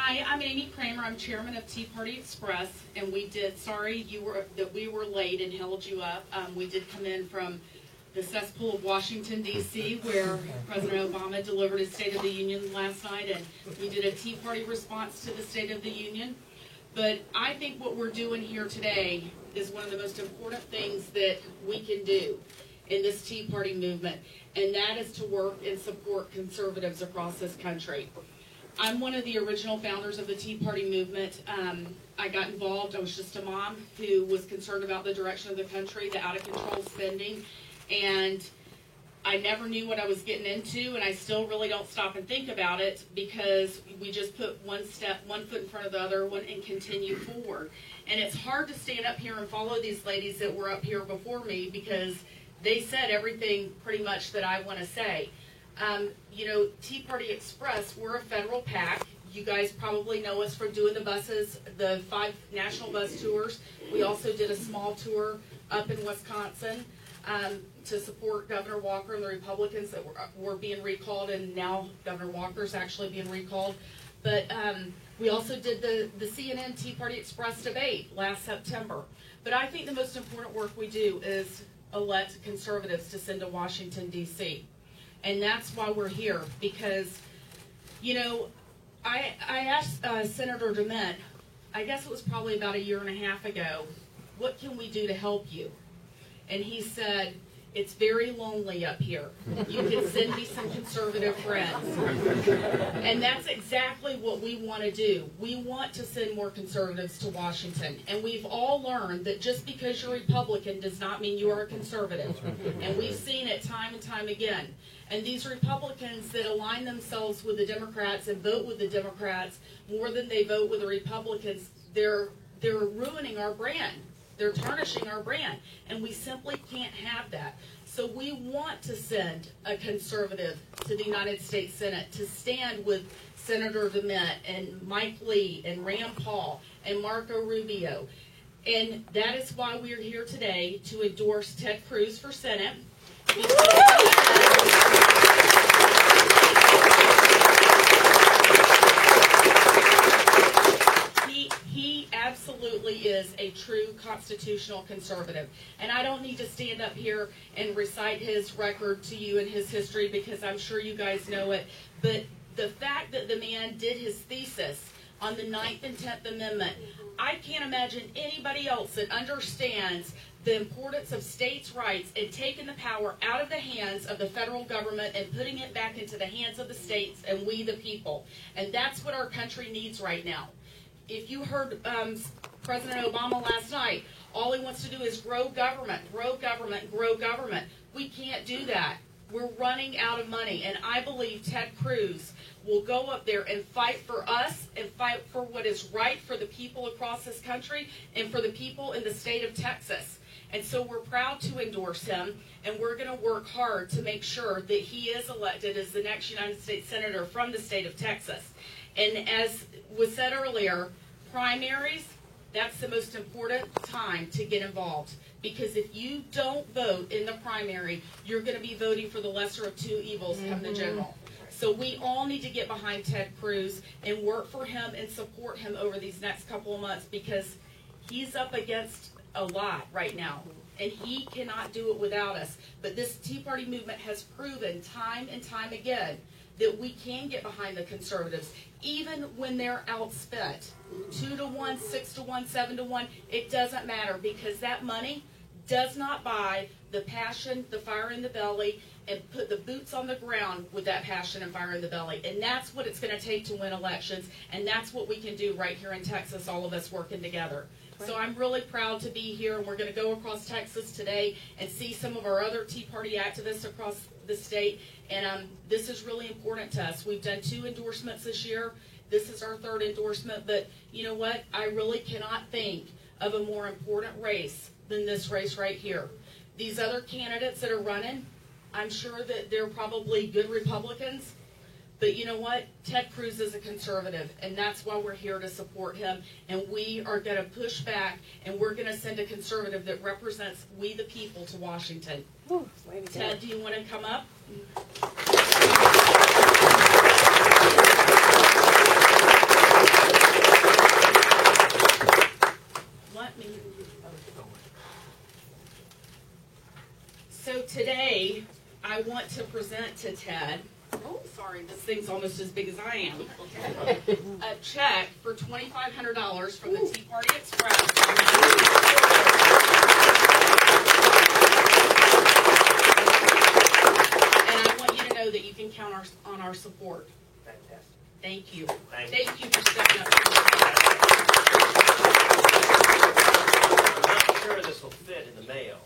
Hi, I'm Amy Kramer. I'm chairman of Tea Party Express, and sorry that we were late and held you up. We did come in from the cesspool of Washington, D.C., where President Obama delivered his State of the Union last night, and we did a Tea Party response to the State of the Union. But I think what we're doing here today is one of the most important things that we can do in this Tea Party movement, and that is to work and support conservatives across this country. I'm one of the original founders of the Tea Party movement. I got involved. I was just a mom who was concerned about the direction of the country, the out-of-control spending, and I never knew what I was getting into, and I still really don't stop and think about it because we just put one foot in front of the other one, and continue forward. And it's hard to stand up here and follow these ladies that were up here before me because they said everything pretty much that I want to say. You know, Tea Party Express, we're a federal PAC. You guys probably know us from doing the buses, the 5 national bus tours. We also did a small tour up in Wisconsin to support Governor Walker and the Republicans that were being recalled, and now Governor Walker's actually being recalled. But we also did the CNN Tea Party Express debate last September. But I think the most important work we do is elect conservatives to send to Washington, D.C. And that's why we're here, because, you know, I asked Senator DeMint, I guess it was probably about 1.5 years ago, what can we do to help you? And he said, it's very lonely up here. You can send me some conservative friends. And that's exactly what we want to do. We want to send more conservatives to Washington. And we've all learned that just because you're Republican does not mean you are a conservative. And we've seen it time and time again. And these Republicans that align themselves with the Democrats and vote with the Democrats more than they vote with the Republicans, they're ruining our brand. They're tarnishing our brand, and we simply can't have that. So we want to send a conservative to the United States Senate to stand with Senator DeMint and Mike Lee and Rand Paul and Marco Rubio. And that is why we're here today to endorse Ted Cruz for Senate. He absolutely is a true constitutional conservative. And I don't need to stand up here and recite his record to you and his history because I'm sure you guys know it. But the fact that the man did his thesis on the 9th and 10th Amendment, I can't imagine anybody else that understands the importance of states' rights and taking the power out of the hands of the federal government and putting it back into the hands of the states and we the people. And that's what our country needs right now. If you heard President Obama last night, all he wants to do is grow government, grow government, grow government. We can't do that. We're running out of money, and I believe Ted Cruz will go up there and fight for us and fight for what is right for the people across this country and for the people in the state of Texas. And so we're proud to endorse him, and we're going to work hard to make sure that he is elected as the next United States Senator from the state of Texas. And as was said earlier, primaries, that's the most important time to get involved. Because if you don't vote in the primary, you're going to be voting for the lesser of two evils come the general. So we all need to get behind Ted Cruz and work for him and support him over these next couple of months because he's up against a lot right now. And he cannot do it without us. But this Tea Party movement has proven time and time again that we can get behind the conservatives, even when they're outspent. 2 to 1, 6 to 1, 7 to 1, it doesn't matter because that money does not buy the passion, the fire in the belly, and put the boots on the ground with that passion and fire in the belly. And that's what it's going to take to win elections, and that's what we can do right here in Texas, all of us working together. So I'm really proud to be here, and we're going to go across Texas today and see some of our other Tea Party activists across the state. And this is really important to us. We've done 2 endorsements this year. This is our 3rd endorsement. But you know what? I really cannot think of a more important race than this race right here. These other candidates that are running, I'm sure that they're probably good Republicans. But you know what? Ted Cruz is a conservative, and that's why we're here to support him. And we are going to push back, and we're going to send a conservative that represents we the people to Washington. Ooh, Ted, do you want to come up? So today, I want to present to Ted, oh, sorry, this thing's almost as big as I am, a check for $2,500 from the Tea Party Express. And I want you to know that you can count on our support. Fantastic. Thank you. Thank you For stepping up. I'm not sure this will fit in the mail.